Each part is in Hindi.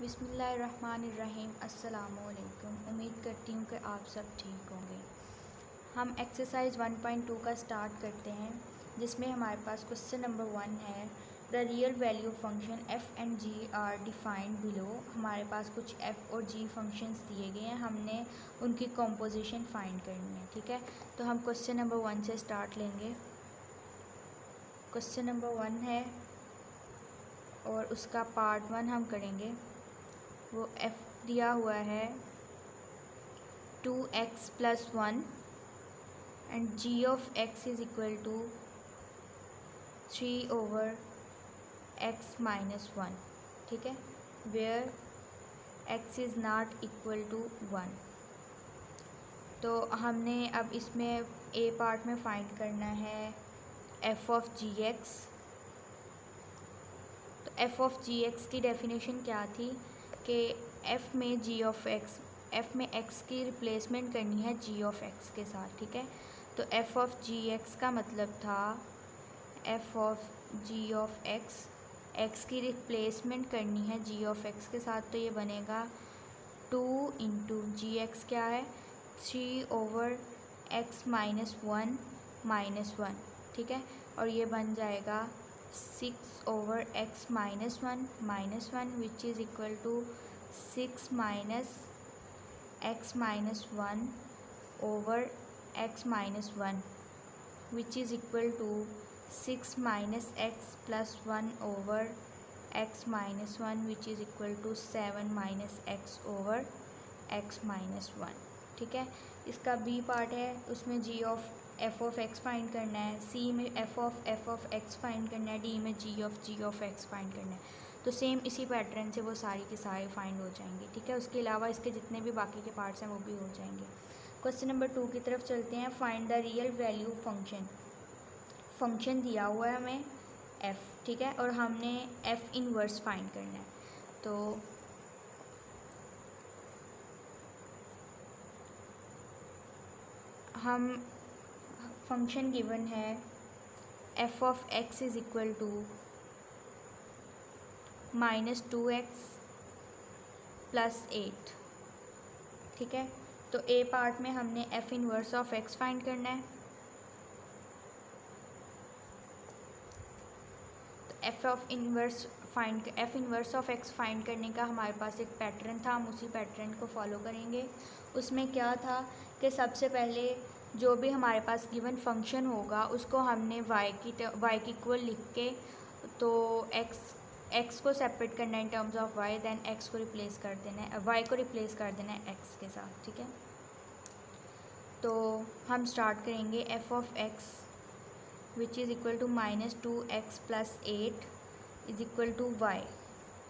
बिस्मिल्लाहिर्रहमानिर्रहीम। अस्सलामुअलैकुम। उम्मीद करती हूँ कि आप सब ठीक होंगे। हम एक्सरसाइज 1.2 का स्टार्ट करते हैं, जिसमें हमारे पास क्वेश्चन नंबर 1 है। The real value function f and g are defined below. हमारे पास कुछ f और g फंक्शंस दिए गए हैं, हमने उनकी कॉम्पोजिशन फाइंड करनी है। ठीक है, तो हम क्वेश्चन नंबर 1 से स्टार्ट लेंगे। क्वेश्चन नंबर 1 है और उसका पार्ट 1 हम करेंगे। वो f दिया हुआ है 2x + 1 and g of x is equal to 3/x - 1। ठीक है, where x is not equal to 1। तो हमने अब इसमें a पार्ट में फाइंड करना है f of gx। तो f of gx की डेफिनेशन क्या थी कि f में g of x, f में x की रिप्लेसमेंट करनी है g of x के साथ। ठीक है, तो f of gx का मतलब था f of g of x, x की रिप्लेसमेंट करनी है g of x के साथ, तो ये बनेगा 2 इंटू जी एक्स क्या है 3/x - 1 - 1। ठीक है, और ये बन जाएगा 6/x - 1 which is equal to 6 - x - 1/x - 1 which is equal to 6 - x + 1/x - 1 which is equal to 7 - x/x - 1। ठीक है, इसका बी पार्ट है, उसमें g of f of x find करना है, सी में f ऑफ x फाइंड करना है, डी में g ऑफ x फाइंड करना है। तो सेम इसी पैटर्न से वो सारी के सारे फाइंड हो जाएंगे। ठीक है, उसके अलावा इसके जितने भी बाकी के पार्ट्स हैं वो भी हो जाएंगे। क्वेश्चन नंबर 2 की तरफ चलते हैं। Find the real value function दिया हुआ है हमें f। ठीक है, और हमने f इनवर्स फाइंड करना है। तो हम फंक्शन गिवन है f of x is equal to -2x + 8। ठीक है, तो a पार्ट में हमने f inverse of x find करना है। तो f inverse of x find करने का हमारे पास एक पैटर्न था, हम उसी पैटर्न को फॉलो करेंगे। उसमें क्या था कि सबसे पहले जो भी हमारे पास गिवन फंक्शन होगा उसको हमने y की इक्वल लिख के, तो x को सेपरेट करना है in terms of y, then x को रिप्लेस कर देना है, y को रिप्लेस कर देना है x के साथ। ठीक है, तो हम स्टार्ट करेंगे f of x which is equal to -2x + 8 is equal to y।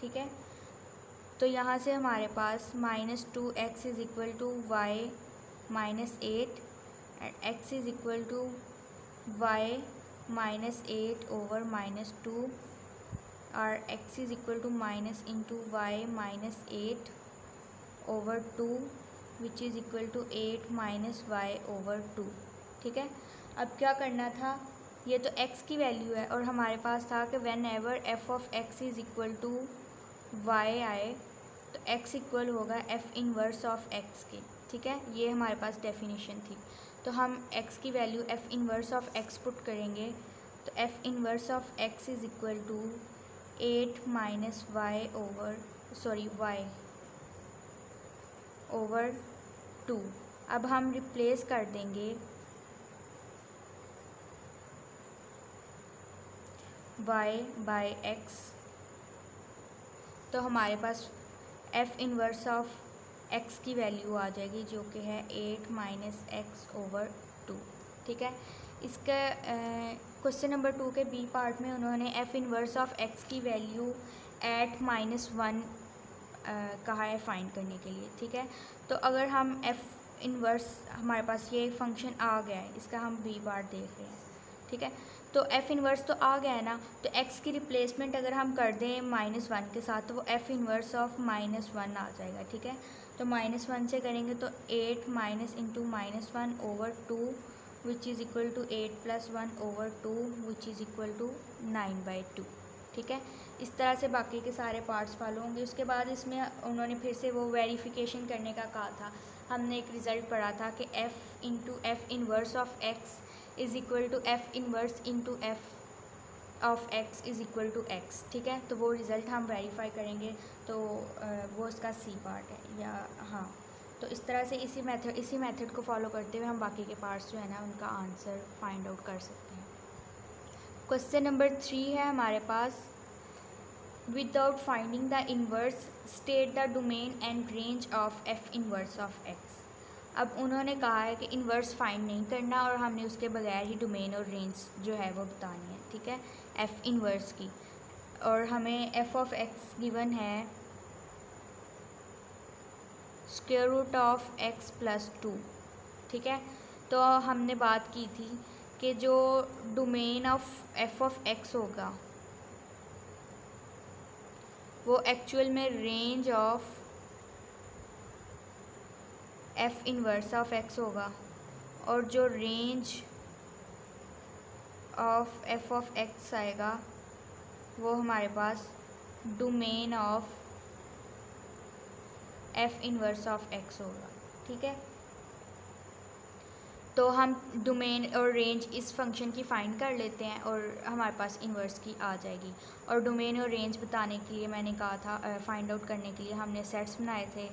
ठीक है, तो यहाँ से हमारे पास -2x is equal to y - 8 and x is equal to y - 8/- 2 और x is equal to minus into y - 8/2 which is equal to 8 - y/2। ठीक है, अब क्या करना था, ये तो x की वैल्यू है और हमारे पास था कि whenever f of x is equal to y आए तो x इक्वल होगा f इनवर्स ऑफ x के। ठीक है, ये हमारे पास डेफिनेशन थी। तो हम x की value f inverse of x put करेंगे, तो f inverse of x is equal to 8 - y/2। अब हम रिप्लेस कर देंगे y बाय x, तो हमारे पास f इनवर्स ऑफ x की वैल्यू आ जाएगी जो कि है 8 - x/2। ठीक है, इसका क्वेश्चन नंबर 2 के बी पार्ट में उन्होंने f इनवर्स ऑफ x की वैल्यू एट -1 कहा है फाइंड करने के लिए। ठीक है, तो अगर हम f इनवर्स, हमारे पास ये फंक्शन आ गया है, इसका हम बी पार्ट देख रहे हैं। ठीक है, तो f इनवर्स तो आ गया है ना, तो x की रिप्लेसमेंट अगर हम कर दें -1 के साथ तो वो f इनवर्स ऑफ -1 आ जाएगा। ठीक है, तो -1 से करेंगे तो 8 into -1/2 which is equal to 8 + 1/2 which is equal to 9/2। ठीक है। इस तरह से बाकी के सारे पार्ट्स फॉलो होंगे। उसके बाद इसमें उन्होंने फिर से वो वेरिफिकेशन करने का कहा था। हमने एक रिज़ल्ट पढ़ा था कि f into f inverse of x is equal to f inverse into f of x is equal to x, ठीक है। तो वो रिज़ल्ट हम वेरीफाई करेंगे, तो वो इसका सी पार्ट है या हाँ। तो इस तरह से इसी मेथड को फॉलो करते हुए हम बाकी के पार्ट्स जो है ना उनका आंसर फाइंड आउट कर सकते हैं। क्वेश्चन नंबर 3 है हमारे पास, without finding the inverse state the domain and range of f inverse of x. अब उन्होंने कहा है कि इन्वर्स फाइंड नहीं करना और हमने उसके बगैर ही डोमेन और रेंज जो है वो बतानी है, ठीक है, एफ़ इन्वर्स की। और हमें एफ़ ऑफ एक्स गिवन है square root of x plus 2, ठीक है। तो हमने बात की थी कि जो domain of f of x होगा वो एक्चुअल में range of f inverse of x होगा, और जो range of f of x आएगा वो हमारे पास domain of f inverse of x होगा, ठीक है। तो हम डोमेन और रेंज इस फंक्शन की फाइंड कर लेते हैं और हमारे पास इन्वर्स की आ जाएगी। और डोमेन और रेंज बताने के लिए मैंने कहा था, फाइंड आउट करने के लिए हमने सेट्स बनाए थे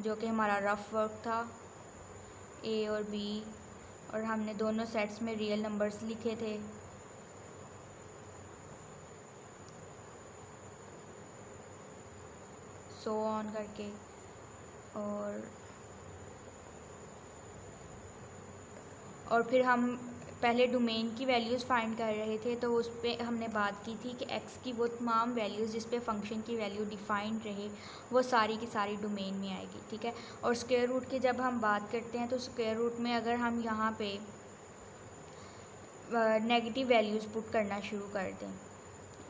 जो कि हमारा रफ वर्क था, ए और बी, और हमने दोनों सेट्स में रियल नंबर्स लिखे थे। सो ऑन करके, और फिर हम पहले डोमेन की वैल्यूज़ फाइंड कर रहे थे, तो उस पर हमने बात की थी कि एक्स की वो तमाम वैल्यूज़ जिस पे फंक्शन की वैल्यू डिफाइंड रहे वो सारी की सारी डोमेन में आएगी, ठीक है। और स्क्वायर रूट की जब हम बात करते हैं तो स्क्वायर रूट में अगर हम यहाँ पे नेगेटिव वैल्यूज़ पुट करना शुरू कर दें,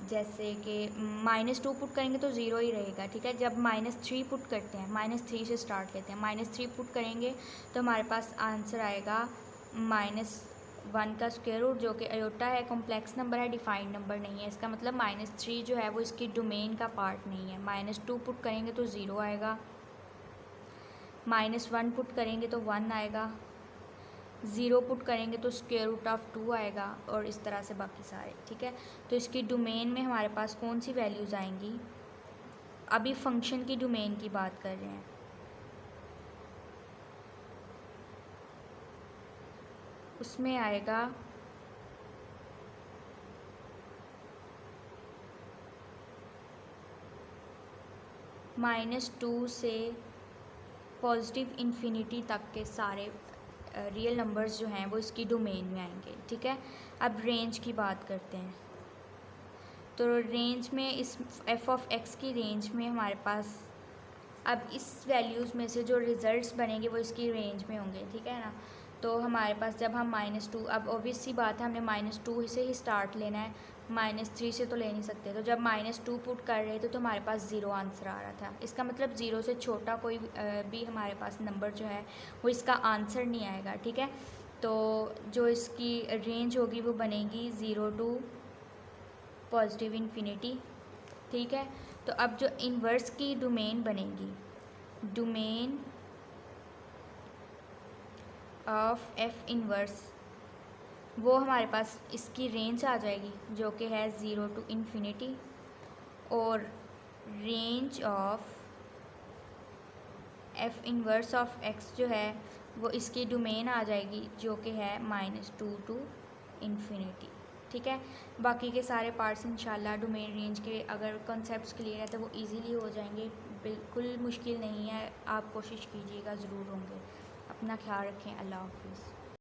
जैसे कि -2 पुट करेंगे तो ज़ीरो ही रहेगा, ठीक है। जब -3 पुट करते हैं, -3 से स्टार्ट लेते हैं, -3 पुट करेंगे तो हमारे पास आंसर आएगा -1 का स्क्वायर रूट, जो कि अयोटा है, कॉम्प्लेक्स नंबर है, डिफाइंड नंबर नहीं है। इसका मतलब -3 जो है वो इसकी डोमेन का पार्ट नहीं है। -2 पुट करेंगे तो 0 आएगा, -1 पुट करेंगे तो 1 आएगा, 0 पुट करेंगे तो स्क्वायर रूट ऑफ 2 आएगा, और इस तरह से बाकी सारे, ठीक है। तो इसकी डोमेन में हमारे पास कौन सी वैल्यूज़ आएंगी, अभी फंक्शन की डोमेन की बात कर रहे हैं, उसमें आएगा -2 से पॉजिटिव इन्फिनिटी तक के सारे रियल नंबर्स जो हैं वो इसकी डोमेन में आएंगे, ठीक है। अब रेंज की बात करते हैं। तो रेंज में इस एफ़ ऑफ एक्स की रेंज में हमारे पास अब इस वैल्यूज़ में से जो रिज़ल्ट्स बनेंगे वो इसकी रेंज में होंगे, ठीक है ना। तो हमारे पास जब हम -2, अब ऑब्वियस सी बात है हमने -2 से ही स्टार्ट लेना है, -3 से तो ले नहीं सकते। तो जब -2 पुट कर रहे थे तो हमारे पास 0 आंसर आ रहा था। इसका मतलब 0 से छोटा कोई भी हमारे पास नंबर जो है वो इसका आंसर नहीं आएगा, ठीक है। तो जो इसकी रेंज होगी वो बनेगी 0 टू पॉजिटिव इन्फिनिटी, ठीक है। तो अब जो इन्वर्स की डोमेन बनेगी, डोमेन ऑफ एफ़ इन्वर्स, वो हमारे पास इसकी रेंज आ जाएगी जो कि है 0 टू इन्फिनिटी, और range of f inverse of x जो है वो इसकी डोमेन आ जाएगी जो कि है -2 टू इन्फिनिटी, ठीक है। बाकी के सारे पार्ट्स इंशाल्लाह डोमेन रेंज के अगर कॉन्सेप्ट्स क्लियर है तो वो इजीली हो जाएंगे, बिल्कुल मुश्किल नहीं है। आप कोशिश कीजिएगा, ज़रूर होंगे। अपना ख्याल रखें। अल्लाह हाफ़िज़।